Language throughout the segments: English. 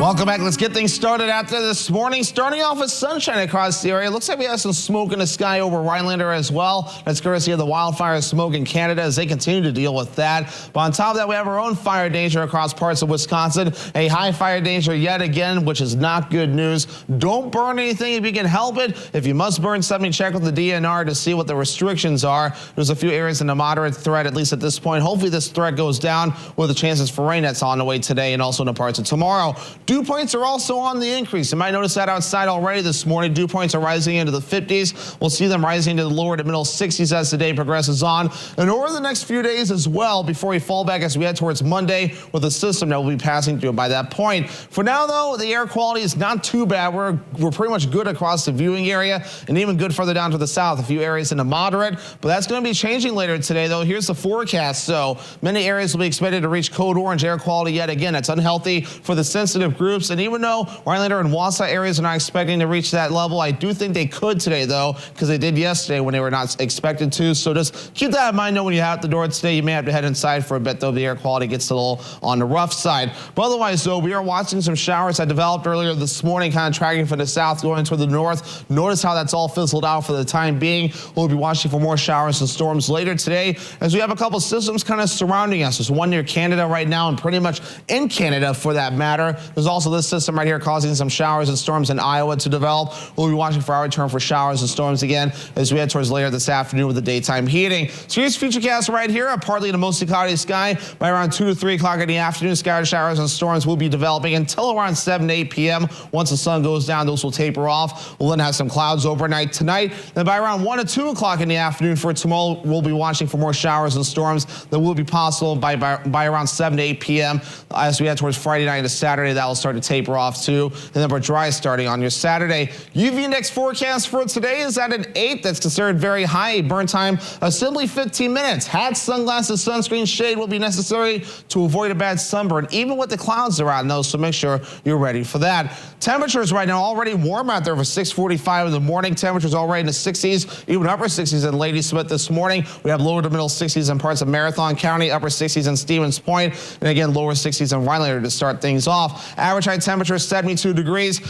Welcome back. Let's get things started out there this morning. Starting off with sunshine across the area. Looks like we have some smoke in the sky over Rhinelander as well. That's courtesy of the wildfire smoke in Canada as they continue to deal with that. But on top of that, we have our own fire danger across parts of Wisconsin. A high fire danger yet again, which is not good news. Don't burn anything if you can help it. If you must burn something, check with the DNR to see what the restrictions are. There's a few areas in a moderate threat, at least at this point. Hopefully this threat goes down with the chances for rain that's on the way today and also in the parts of tomorrow. Dew points are also on the increase. You might notice that outside already this morning. Dew points are rising into the 50s. We'll see them rising to the lower to middle 60s as the day progresses on. And over the next few days as well, before we fall back as we head towards Monday with a system that will be passing through by that point. For now, though, the air quality is not too bad. We're pretty much good across the viewing area and even good further down to the south. A few areas in the moderate, but that's going to be changing later today, though. Here's the forecast. So many areas will be expected to reach code orange air quality yet again. That's unhealthy for the sensitive groups. And even though Rhinelander and Wausau areas are not expecting to reach that level, I do think they could today, though, because they did yesterday when they were not expected to. So just keep that in mind. Know when you head out the door today, you may have to head inside for a bit, though. The air quality gets a little on the rough side. But otherwise, though, we are watching some showers that developed earlier this morning, kind of tracking from the south going toward the north. Notice how that's all fizzled out for the time being. We'll be watching for more showers and storms later today as we have a couple systems kind of surrounding us. There's one near Canada right now and pretty much in Canada for that matter. There's also this system right here causing some showers and storms in Iowa to develop. We'll be watching for our return for showers and storms again as we head towards later this afternoon with the daytime heating. So here's futurecast right here. A partly to mostly cloudy sky by around 2 to 3 o'clock in the afternoon. Scattered showers and storms will be developing until around 7 to 8 p.m. Once the sun goes down, those will taper off. We'll then have some clouds overnight tonight. Then by around 1 to 2 o'clock in the afternoon for tomorrow, we'll be watching for more showers and storms that will be possible by around 7 to 8 p.m. As we head towards Friday night to Saturday, that will start to taper off too. And then we're dry starting on your Saturday. UV index forecast for today is at an 8. That's considered very high. Burn time of simply 15 minutes. Hats, sunglasses, sunscreen, shade will be necessary to avoid a bad sunburn, even with the clouds around those. So make sure you're ready for that. Temperatures right now already warm out there for 6:45 in the morning. Temperatures already in the 60s, even upper 60s in Ladysmith this morning. We have lower to middle 60s in parts of Marathon County, upper 60s in Stevens Point, and again lower 60s in Rhinelander to start things off. Average high temperature 72 degrees.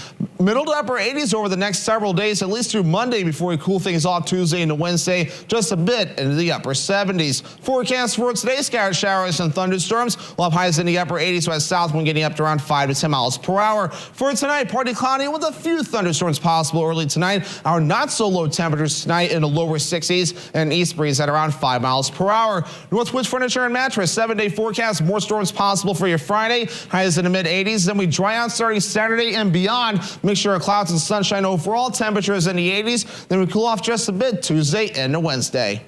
Middle to upper 80s over the next several days, at least through Monday before we cool things off Tuesday into Wednesday, just a bit into the upper 70s. Forecast for today, scattered showers and thunderstorms. We'll have highs in the upper 80s with south wind getting up to around 5 to 10 miles per hour. For tonight, partly cloudy with a few thunderstorms possible early tonight. Our not so low temperatures tonight in the lower 60s and east breeze at around 5 miles per hour. Northwoods Furniture and Mattress, 7-day forecast. More storms possible for your Friday. Highs in the mid 80s. Then we dry out starting Saturday and beyond. Mixture of clouds and sunshine overall. Temperatures in the 80s. Then we cool off just a bit Tuesday and Wednesday.